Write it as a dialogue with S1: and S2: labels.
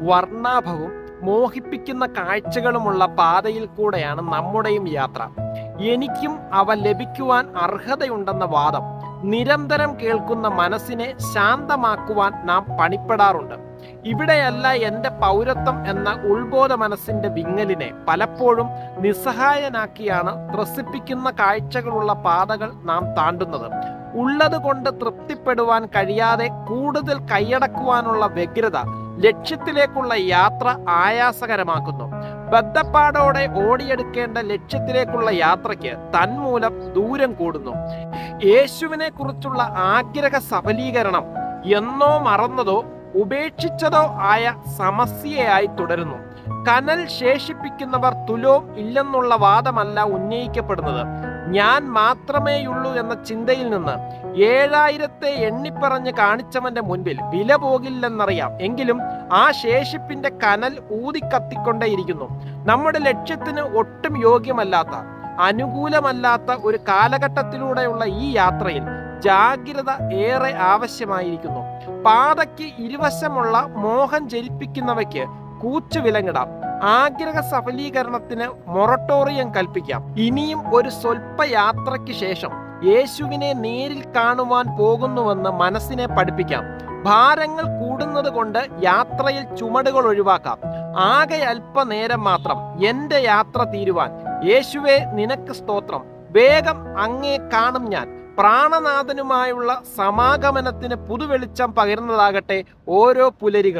S1: വർണ്ണാഭവും മോഹിപ്പിക്കുന്ന കാഴ്ചകളുമുള്ള പാതയിൽ കൂടെയാണ് നമ്മുടെയും യാത്ര. എനിക്കും അവ ലഭിക്കുവാൻ അർഹതയുണ്ടെന്ന വാദം നിരന്തരം കേൾക്കുന്ന മനസ്സിനെ ശാന്തമാക്കുവാൻ നാം പണിപ്പെടാറുണ്ട്. ഇവിടെയല്ല എൻ്റെ പൗരത്വം എന്ന ഉത്ബോധ മനസ്സിന്റെ വിങ്ങലിനെ പലപ്പോഴും നിസ്സഹായനാക്കിയാണ് ത്രസിപ്പിക്കുന്ന കാഴ്ചകളുള്ള പാതകൾ നാം താണ്ടുന്നത്. ഉള്ളത് കൊണ്ട് തൃപ്തിപ്പെടുവാൻ കഴിയാതെ കൂടുതൽ കൈയടക്കുവാനുള്ള വ്യഗ്രത ലക്ഷ്യത്തിലേക്കുള്ള യാത്ര ആയാസകരമാക്കുന്നു. ബദ്ധപ്പാടോടെ ഓടിയെടുക്കേണ്ട ലക്ഷ്യത്തിലേക്കുള്ള യാത്രയ്ക്ക് തന്മൂലം ദൂരം കൂടുന്നു. യേശുവിനെ കുറിച്ചുള്ള ആഗ്രഹ സഫലീകരണം എന്നോ മറന്നതോ ഉപേക്ഷിച്ചതോ ആയ സമസ്യയായി തുടരുന്നു. കനൽ ശേഷിപ്പിക്കുന്നവർ തുലോം ഇല്ലെന്നുള്ള വാദമല്ല ഉന്നയിക്കപ്പെടുന്നത്. ഞാൻ മാത്രമേയുള്ളൂ എന്ന ചിന്തയിൽ നിന്ന് 7000 എണ്ണിപ്പറഞ്ഞ് കാണിച്ചവന്റെ മുൻപിൽ വില പോകില്ലെന്നറിയാം. എങ്കിലും ആ ശേഷിപ്പിന്റെ കനൽ ഊതിക്കത്തിക്കൊണ്ടേയിരിക്കുന്നു. നമ്മുടെ ലക്ഷ്യത്തിന് ഒട്ടും യോഗ്യമല്ലാത്ത, അനുകൂലമല്ലാത്ത ഒരു കാലഘട്ടത്തിലൂടെയുള്ള ഈ യാത്രയിൽ ജാഗ്രത ഏറെ ആവശ്യമായിരിക്കുന്നു. പാതയ്ക്ക് ഇരുവശമുള്ള മോഹം ജനിപ്പിക്കുന്നവയ്ക്ക് കൂച്ചുവിലങ്ങിടാം. ആഗ്രഹ സഫലീകരണത്തിന് മൊറട്ടോറിയം കൽപ്പിക്കാം. ഇനിയും ഒരു സ്വൽപ്പ യാത്രയ്ക്ക് ശേഷം യേശുവിനെ നേരിൽ കാണുവാൻ പോകുന്നുവെന്ന് മനസ്സിനെ പഠിപ്പിക്കാം. ഭാരങ്ങൾ കൂടുന്നത് കൊണ്ട് യാത്രയിൽ ചുമടുകൾ ഒഴിവാക്കാം. ആകെ അല്പനേരം മാത്രം എൻ്റെ യാത്ര തീരുവാൻ. യേശുവേ, നിനക്ക് സ്തോത്രം. വേഗം അങ്ങേ കാണും ഞാൻ. പ്രാണനാഥനുമായുള്ള സമാഗമനത്തിന് പുതുവെളിച്ചം പകരുന്നതാകട്ടെ ഓരോ പുലരികൾ.